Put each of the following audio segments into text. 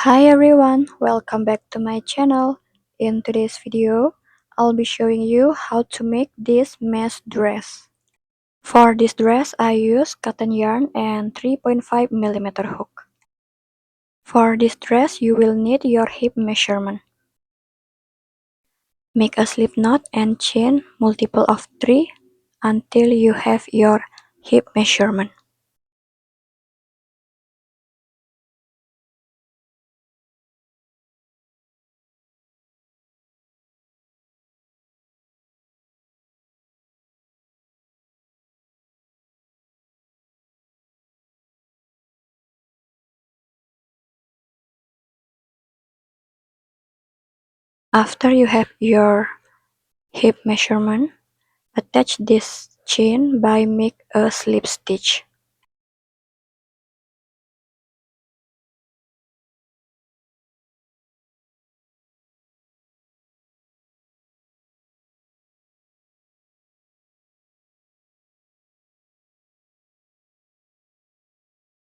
Hi everyone, welcome back to my channel. In today's video, I'll be showing you how to make this mesh dress. For this dress, I use cotton yarn and 3.5mm hook. For this dress, you will need your hip measurement. Make a slip knot and chain multiple of 3 until you have your hip measurement. After you have your hip measurement, attach this chain by make a slip stitch.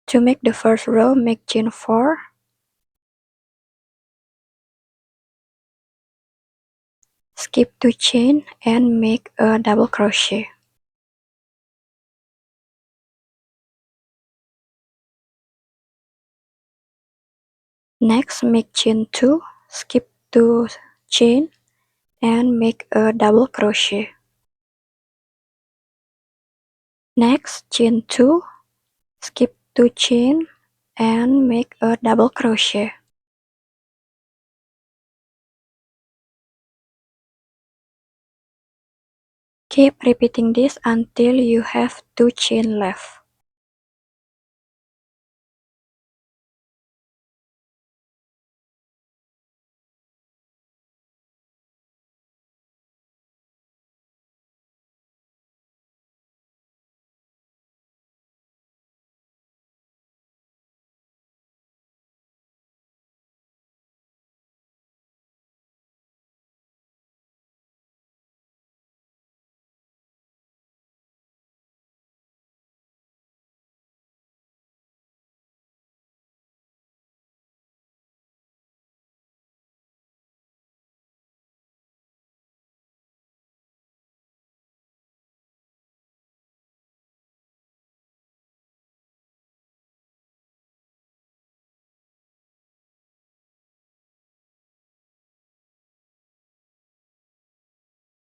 To make the first row, make chain 4, skip 2 chain and make a double crochet. Next, make chain 2, skip 2 chain and make a double crochet. Next, chain 2, skip 2 chain and make a double crochet. Keep repeating this until you have 2 chain left.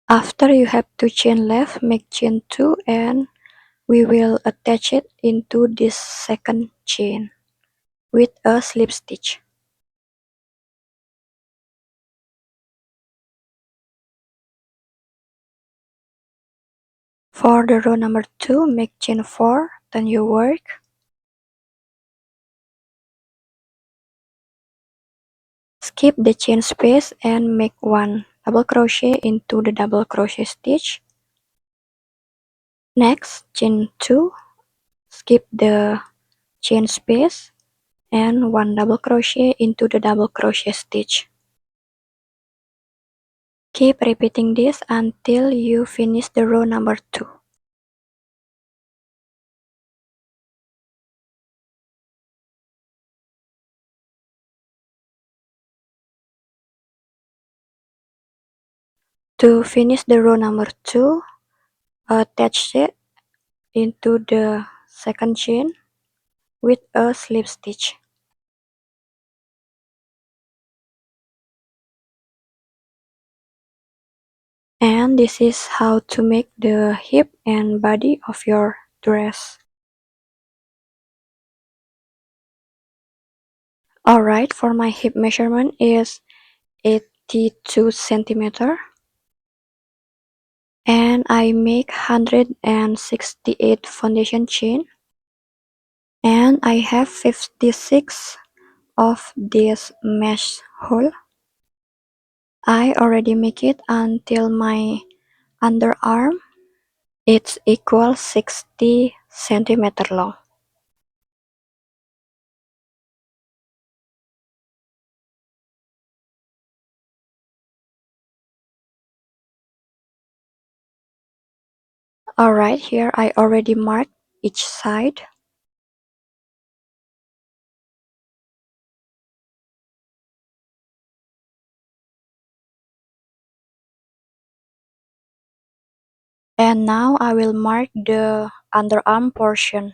After you have 2 chain left, make chain 2 and we will attach it into this second chain with a slip stitch. For the row number 2, make chain 4, turn your work. Skip the chain space and make 1 double crochet into the double crochet stitch. Next, chain 2, skip the chain space and 1 double crochet into the double crochet stitch. Keep repeating this until you finish the row number 2. To finish the row number 2, attach it into the second chain with a slip stitch. And this is how to make the hip and body of your dress. Alright, for my hip measurement is 82 centimeter. And I make 168 foundation chain. And I have 56 of this mesh hole. I already make it until my underarm. It's equal 60 centimeter long. Alright, here I already marked each side. And now I will mark the underarm portion.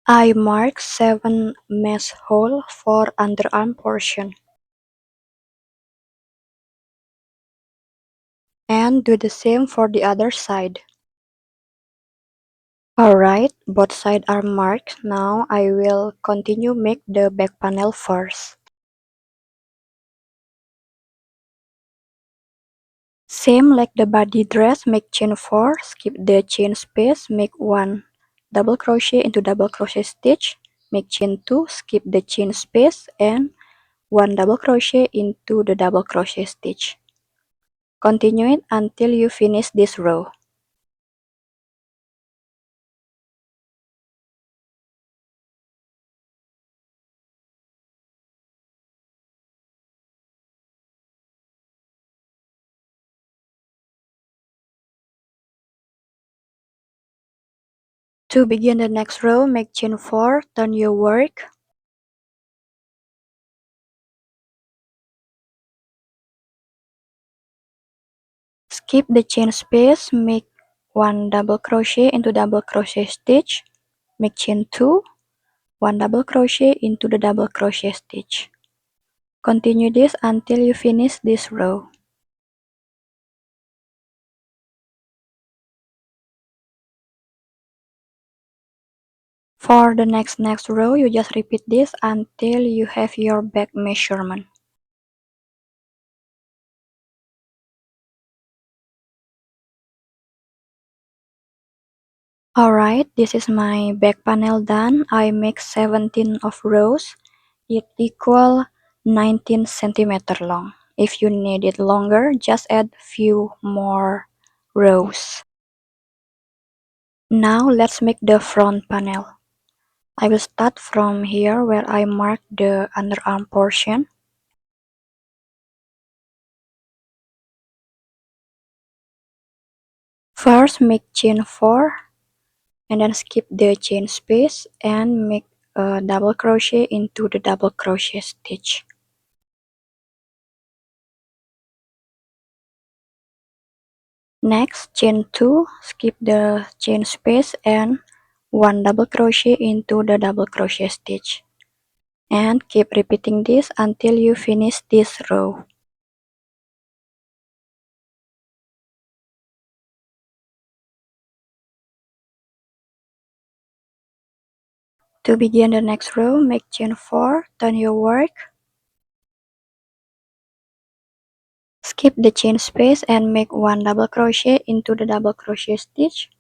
I mark 7 mesh hole for underarm portion. And do the same for the other side. Alright, both sides are marked. Now I will continue make the back panel first. Same like the body dress, make chain 4, skip the chain space, make 1 double crochet into double crochet stitch, make chain 2, skip the chain space, and 1 double crochet into the double crochet stitch. Continue it until you finish this row. To begin the next row, make chain 4, turn your work. Skip the chain space, make 1 double crochet into double crochet stitch, make chain 2, 1 double crochet into the double crochet stitch. Continue this until you finish this row. For the next row, you just repeat this until you have your back measurement. Alright, this is my back panel done. I make 17 of rows. It equal 19 centimeter long. If you need it longer, just add few more rows. Now let's make the front panel. I will start from here where I mark the underarm portion. First make chain 4 and then skip the chain space and make a double crochet into the double crochet stitch. Next, chain 2, skip the chain space and 1 double crochet into the double crochet stitch. And keep repeating this until you finish this row. To begin the next row, make chain 4, turn your work. Skip the chain space and make 1 double crochet into the double crochet stitch.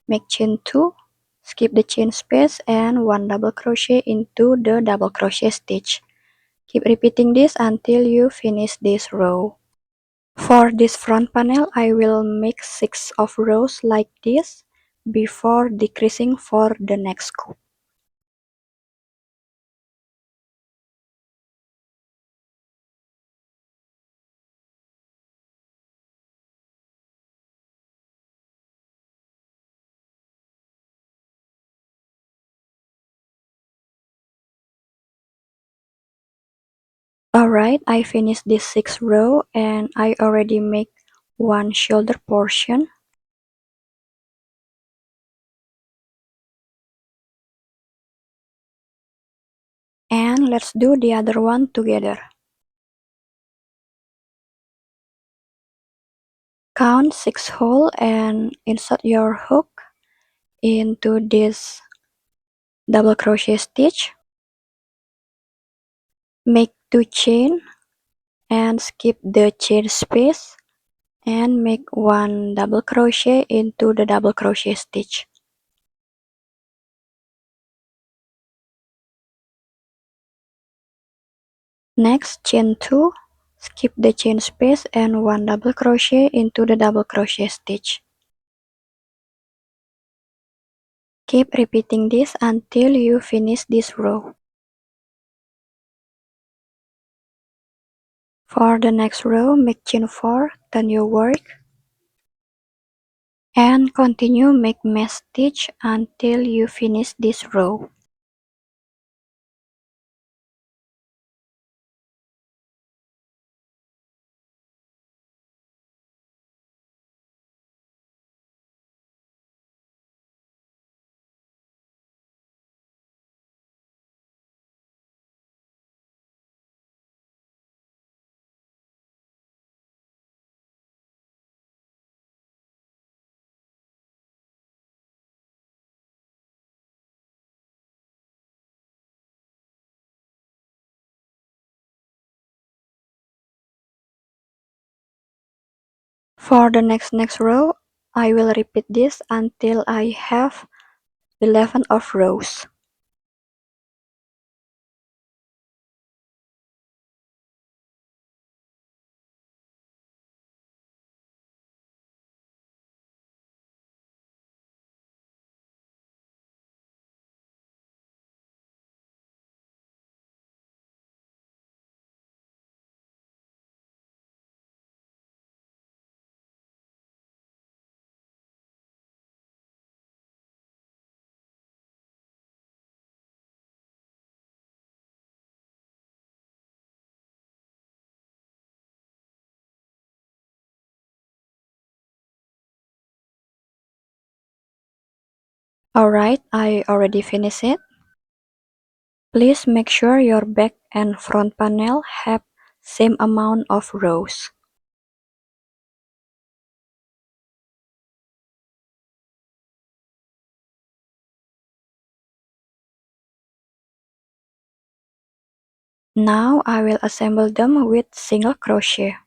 Make chain 2, skip the chain space and 1 double crochet into the double crochet stitch. Keep repeating this until you finish this row. For this front panel, I will make 6 of rows like this before decreasing for the next scoop. Alright, I finished this 6th row and I already make 1 shoulder portion. And let's do the other one together. Count 6 hole and insert your hook into this double crochet stitch. Make 2 chain and skip the chain space and make 1 double crochet into the double crochet stitch. Next, chain 2, skip the chain space and 1 double crochet into the double crochet stitch. Keep repeating this until you finish this row. For the next row, make chain 4, turn your work, and continue make mesh stitch until you finish this row. For the next row, I will repeat this until I have 11 of rows. Alright, I already finished it. Please make sure your back and front panel have same amount of rows. Now I will assemble them with single crochet.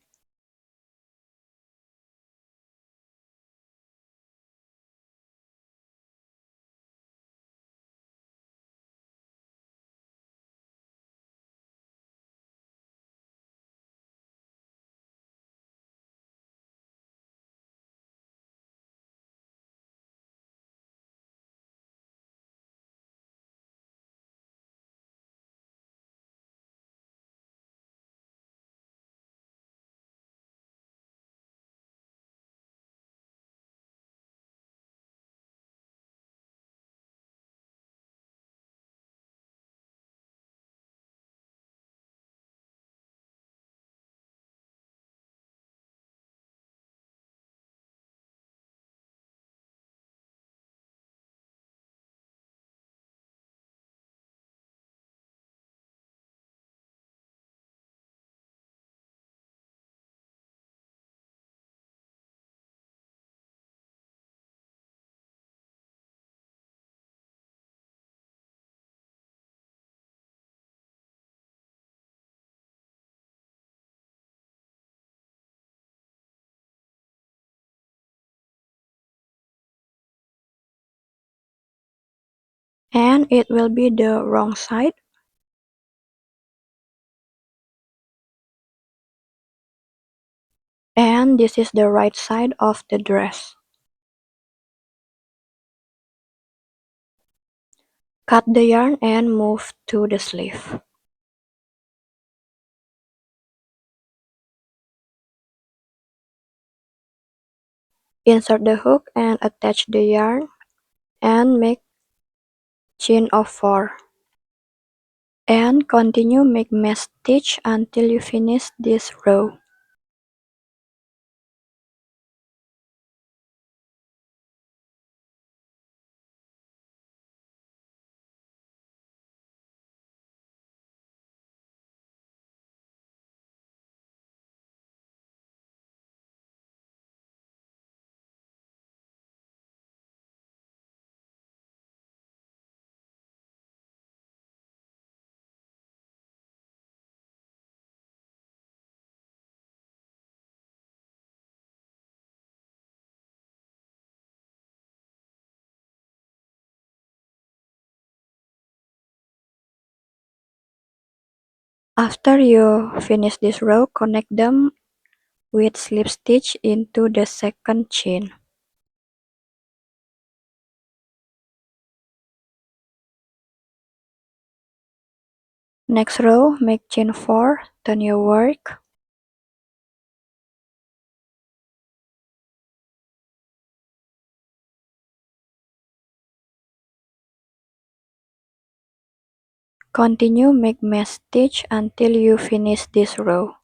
And it will be the wrong side. And this is the right side of the dress. Cut the yarn and move to the sleeve. Insert the hook and attach the yarn and make chain of 4. And continue make mesh stitch until you finish this row. After you finish this row, connect them with slip stitch into the second chain. Next row, make chain 4, turn your work, Continue make mesh stitch until you finish this row.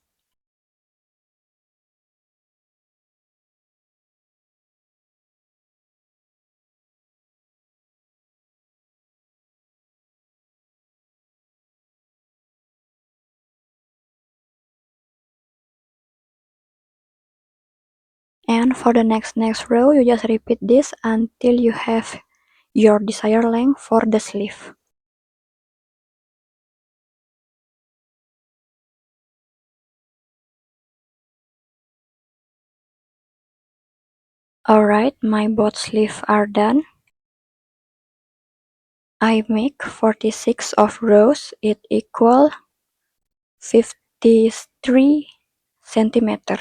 And for the next row, you just repeat this until you have your desired length for the sleeve. Alright, my both sleeves are done. I make 46 of rows, it equal 53 centimeter.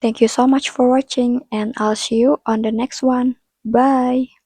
Thank you so much for watching and I'll see you on the next one. Bye!